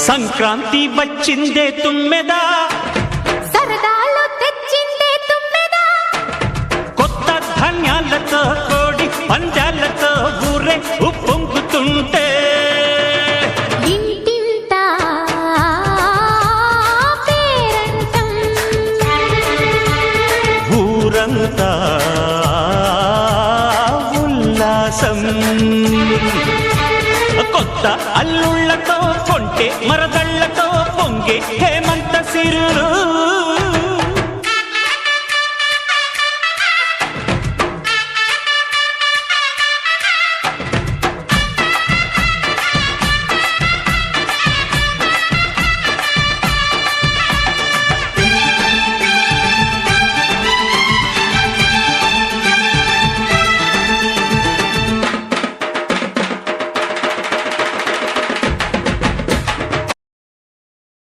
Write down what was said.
సంక్రాంతి వచ్చిందే తుమ్మెదా, సరదాలు తెచ్చిందే తుమ్మెదా, కొత్త ధాన్యాలతో కోడి పందాలతో ఊరే ఉప్పొంగుతుంటే ఇంటింత పేరంటం, ఊరంతా ఉల్లాసం. కొత్త అల్లుళ్లతో కొంటే మరదళ్లతో పొంగే హేమంత సిరులు